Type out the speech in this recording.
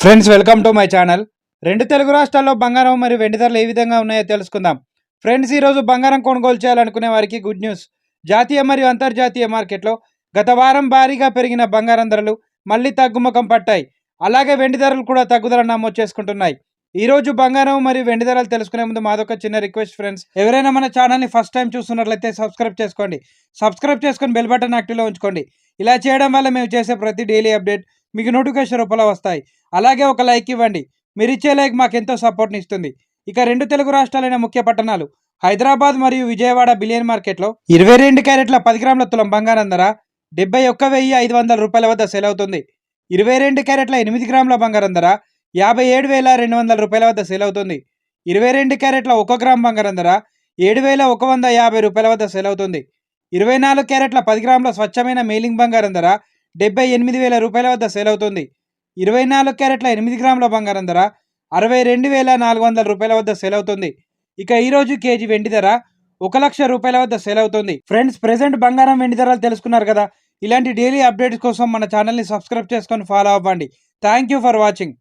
Friends, welcome to my channel. రెండు తెలుగు రాష్ట్రాల్లో బంగారం మరియు వెండి ధరలు ఏ విధంగా ఉన్నాయో తెలుసుకుందాం. ఫ్రెండ్స్, ఈరోజు బంగారం కొనుగోలు చేయాలనుకునే వారికి గుడ్ న్యూస్. జాతీయ మరియు అంతర్జాతీయ మార్కెట్లో గత వారం భారీగా పెరిగిన బంగారం ధరలు మళ్ళీ తగ్గుముఖం పట్టాయి. అలాగే వెండి ధరలు కూడా తగ్గుదల నమోదు చేసుకుంటున్నాయి. ఈ రోజు బంగారం మరియు వెండి ధరలు తెలుసుకునే ముందు మాదొక చిన్న రిక్వెస్ట్ ఫ్రెండ్స్, ఎవరైనా మన ఛానల్ని ఫస్ట్ టైం చూస్తున్నట్లయితే సబ్స్క్రైబ్ చేసుకోండి. సబ్స్క్రైబ్ చేసుకొని బెల్ బటన్ యాక్టివ్లో ఉంచుకోండి. ఇలా చేయడం వల్ల మేము చేసే ప్రతి డైలీ అప్డేట్ మీకు నోటిఫికేషన్ రూపంలో వస్తాయి. అలాగే ఒక లైక్ ఇవ్వండి. మీరు ఇచ్చే లైక్ మాకెంతో సపోర్ట్ని ఇస్తుంది. ఇక రెండు తెలుగు రాష్ట్రాలైన ముఖ్య పట్టణాలు హైదరాబాద్ మరియు విజయవాడ బిలియన్ మార్కెట్లో 22 క్యారెట్ల 10 గ్రాముల తులం బంగారం ధర 71,500 రూపాయల వద్ద సేల్ అవుతుంది. 22 క్యారెట్ల 8 గ్రాముల బంగారం ధర 57,200 రూపాయల వద్ద సేల్ అవుతుంది. 22 క్యారెట్ల 1 గ్రామ్ బంగారం ధర 7,150 రూపాయల వద్ద సేల్ అవుతుంది. 24 క్యారెట్ల 10 గ్రాముల స్వచ్ఛమైన మేలింగ్ బంగారం ధర 78,000 రూపాయల వద్ద సేల్ అవుతుంది. 24 క్యారెట్ల 8 గ్రాముల బంగారం ధర 62,400 రూపాయల వద్ద సేల్ అవుతుంది. ఇక ఈరోజు కేజీ వెండి ధర 1,00,000 రూపాయల వద్ద సేల్ అవుతుంది. ఫ్రెండ్స్, ప్రెసెంట్ బంగారం వెండి ధరలు తెలుసుకున్నారు కదా. ఇలాంటి డైలీ అప్డేట్స్ కోసం మన ఛానల్ని సబ్స్క్రైబ్ చేసుకొని ఫాలో అవ్వండి. Thank you for watching.